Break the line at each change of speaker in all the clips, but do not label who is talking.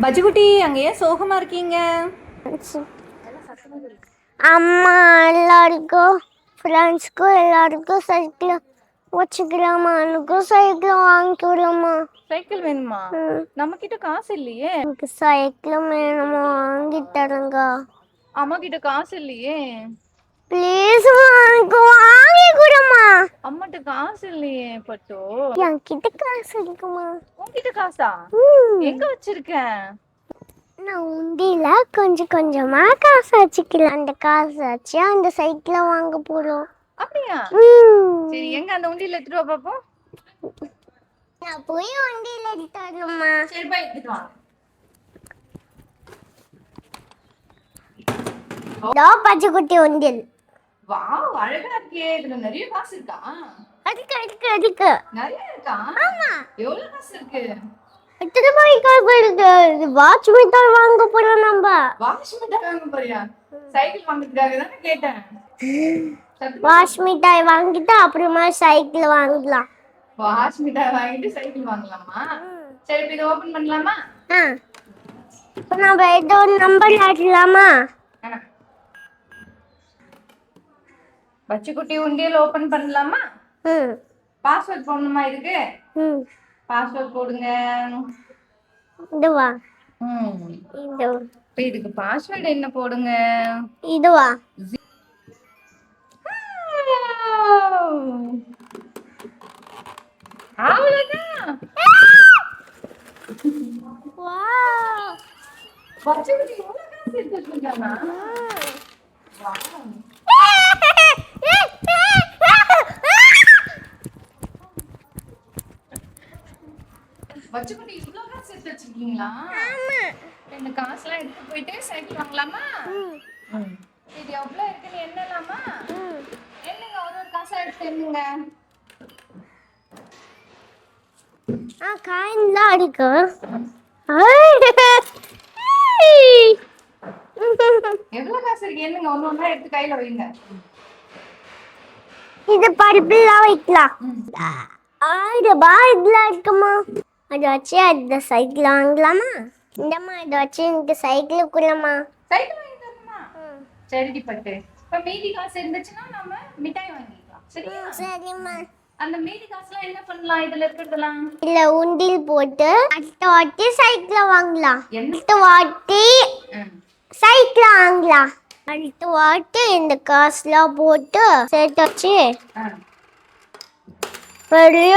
பஜ்ஜுக்குட்டி அங்கே ஏன் சோகமா இருக்கீங்க?
அம்மா எல்லாருக்கும் ஃப்ரெண்ட்ஸ்க்கும் எல்லாருக்கும் சைக்கிள் வச்சுக்கலாமா? எனக்கும் சைக்கிள் வாங்கிக்கலாமா?
சைக்கிள் வேணுமா? நம்ம கிட்ட காசு இல்லையே.
எனக்கு சைக்கிள் வேணுமா? வாங்கி தருங்க.
அம்மா கிட்ட காசு இல்லையே.
ப்ளீஸ் எனக்கு வாங்கி கொடுமா.
அம்மாட்ட காசு இல்லையே பட்டு.
என்கிட்ட காசு இருக்குமா?
உன்கிட்ட காசா? எங்க வச்சிருக்க?
நான் உண்டியில கொஞ்சம் கொஞ்சமா காசு வச்சுக்கலாம். அந்த காசு வச்சு அந்த சைக்கிளை வாங்க போறோம்.
அப்படியா? சரி, எங்க அந்த உண்டியில எடுத்துட்டு வா பாப்போம்.
நான் போய் உண்டியில எடுத்து வரணுமா?
சரி, போய் எடுத்துட்டு வா.
பச்சைக்குட்டி உண்டியல்.
வாவ், அழகா இருக்கே. இதுல நிறைய காசு இருக்கா?
அதுக்கு
நிறைய இருக்கா?
ஆமா.
எவ்வளவு காசு இருக்கு?
எத்தனை ரூபாய்க்கு இருக்கு? வாட்ச் மிட்டாய் வாங்க போறோம் நம்ம.
வாஷ் மிட்டாய் வாங்க போறியா? சைக்கிள் வாங்குறதுக்காக தானே கேட்டேன்.
வாஷ் மிட்டாய் வாங்கிட்டு அப்புறமா சைக்கிள் வாங்கலாம்.
வாஷ் மிட்டாய் வாங்கிட்டு சைக்கிள் வாங்கலாமா? சரி, இப்போ இதை ஓபன் பண்ணலாமா?
இப்போ நம்ம ஏதோ ஒரு நம்பர் ஆடலாமா?
பச்சைக்குட்டி உண்டியல் ஓபன் பண்ணலாமா? பாஸ்வேர்ட் போடணுமா இதுக்கு? பாஸ்வேர்ட் போடுங்க.
இதுவா?
இது. இப்போ இதுக்கு பாஸ்வேர்ட் என்ன போடுங்க?
இதுவா?
அவ்வளவுதான்.
வாவ்.
பச்சைக்குட்டி இவ்வளவு காசு எடுத்து வச்சிருக்கானா? வாவ். பச்சைக்குட்டி இவ்வளவு காசு எடுத்து வச்சிருக்கீங்களா?
ஆமா.
இந்த காசுலாம் எடுத்து போயிட்டு சைக்கிள் வாங்கலாமா? இது எவ்வளவு இருக்குன்னு எண்ணலாமா? என்னங்க ஒரு ஒரு காசா எடுத்து எண்ணுங்க.
காயின்லாம் இருக்கு.
எவ்வளவு காசு இருக்கு என்னங்க ஒண்ணு ஒண்ணா எடுத்து கையில வைங்க.
இது பருப்புலாம் வைக்கலாம். இதுல இருக்குமா? அதை வச்சு அந்த சைக்கிள் வாங்கலாமா? இந்தம்மா இதை வச்சு எனக்கு சைக்கிள் கொடுமா.
சைக்கிள் வாங்கி தரணுமா? சரிடி பட்டு. இப்ப மீதி காசு இருந்துச்சுன்னா நம்ம மிட்டாய் வாங்கிக்கலாம். சரியா?
சரிம்மா.
அந்த மீதி காசுலாம் என்ன பண்ணலாம்? இதுல இருக்கிறதெல்லாம்
இல்ல உண்டில் போட்டு அடுத்த வாட்டி சைக்கிள் வாங்கலாம்.
என்ன
அடுத்த வாட்டி சைக்கிள் வாங்கலாம். அடுத்த வாட்டி இந்த காசுலாம் போட்டு சேர்த்து வச்சு பெரிய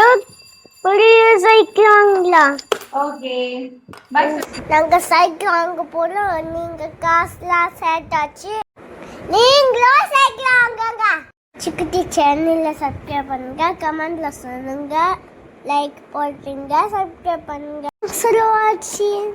பெரிய சைக்கிள் வாங்கலாம்.
Okay, by.
நாங்க சைக்கிள் வாங்க போறோம். நீங்க காசுலாம் சேர்த்தாச்சு. நீங்களும் சைக்கிள் வாங்குங்க. சிக்குட்டி சேனல்ல சப்ஸ்கிரைப் பண்ணுங்க, கமெண்ட்ல சொல்லுங்க, லைக் போட்டுங்க, சப்ஸ்கிரைப் பண்ணுங்க. சரி, வாட்சிங்.